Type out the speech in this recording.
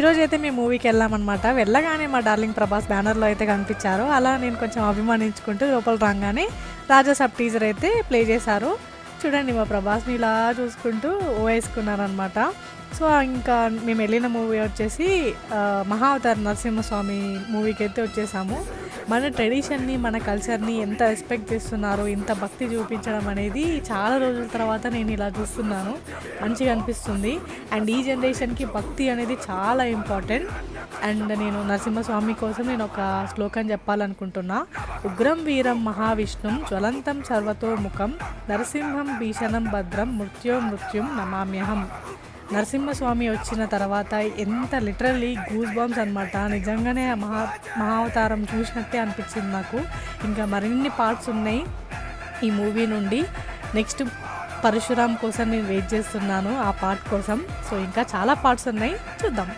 ఈరోజు అయితే మేము మూవీకి వెళ్ళామన్నమాట. వెళ్ళగానే మా డార్లింగ్ ప్రభాస్ బ్యానర్లో అయితే కనిపించారు. అలా నేను కొంచెం అభిమానించుకుంటూ లోపల రాగానే రాజా సబ్ టీజర్ అయితే ప్లే చేశారు. చూడండి మా ప్రభాస్ని ఇలా చూసుకుంటూ వేసుకున్నారనమాట. సో ఇంకా మేము వెళ్ళిన మూవీ వచ్చేసి మహావతార్ నరసింహస్వామి మూవీకి అయితే వచ్చేసాము. మన ట్రెడిషన్ని, మన కల్చర్ని ఎంత రెస్పెక్ట్ చేస్తున్నారు, ఇంత భక్తి చూపించడం అనేది చాలా రోజుల తర్వాత నేను ఇలా చూస్తున్నాను. మంచిగా అనిపిస్తుంది. అండ్ ఈ జనరేషన్కి భక్తి అనేది చాలా ఇంపార్టెంట్. అండ్ నేను నరసింహస్వామి కోసం నేను ఒక శ్లోకం చెప్పాలనుకుంటున్నా. ఉగ్రం వీరం మహావిష్ణుం జ్వలంతం సర్వతోముఖం నరసింహం భీషణం భద్రం మృత్యుం నమామ్యహం. నరసింహస్వామి వచ్చిన తర్వాత ఎంత లిటరల్లీ గూస్ బాంబ్స్ అనమాట. నిజంగానే మహావతారం చూసినట్టే అనిపించింది నాకు. ఇంకా మరిన్ని పార్ట్స్ ఉన్నాయి ఈ మూవీ నుండి. నెక్స్ట్ పరశురామ్ కోసం నేను వెయిట్ చేస్తున్నాను, ఆ పార్ట్ కోసం. సో ఇంకా చాలా పార్ట్స్ ఉన్నాయి, చూద్దాం.